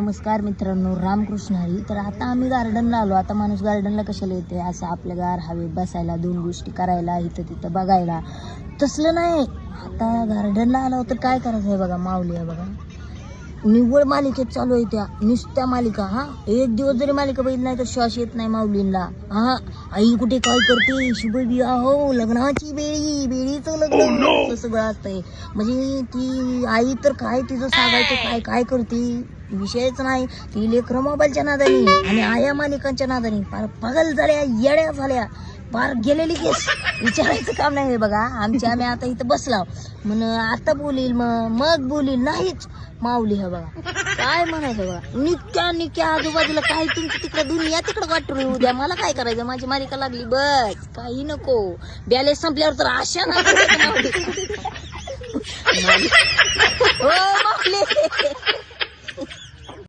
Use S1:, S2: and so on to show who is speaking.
S1: नमस्कार मित्रांनो, रामकृष्ण हरी. तर आता आम्ही गार्डनला आलो. आता माणूस गार्डनला कशाला येते, असं आपल्या गार हवेत बसायला, दोन गोष्टी करायला, इथं तिथं बघायला. तसलं नाही. आता गार्डनला आलो तर काय करायचं आहे बघा, माऊली आहे बघा, निव्वळ मालिकेत चालू आहे त्या नुसत्या मालिका. हा, एक दिवस जरी मालिका बघितली नाही तर श्वास येत नाही माऊलींना. हा, आई कुठे काय करते, शुभ विवाह, लग्नाची बेळीचं लग्न, सगळं असतंय. म्हणजे ती आई तर काय तिचं सांगायचं, काय काय करते विषयच नाही. ती लेकरं मोबाईलच्या नादानी आणि आया मालिकांच्या नादानी फार पागल झाल्या, येड्या झाल्या, फार गेलेली केस. विचारायचं काम नाही बघा. आम्ही आता इथं बसलाव म्हण आता बोलील, मग बोलील नाहीच. माऊली हे बघा काय म्हणायचं बघा, निक्या आजूबाजूला काय तुमची तिकडे दुनिया तिकडे वाटून येऊ द्या, मला काय करायचं, माझी मालिका लागली बस, काही नको. बॅलेन्स संपल्यावर तर आशा नाही. हो माऊली.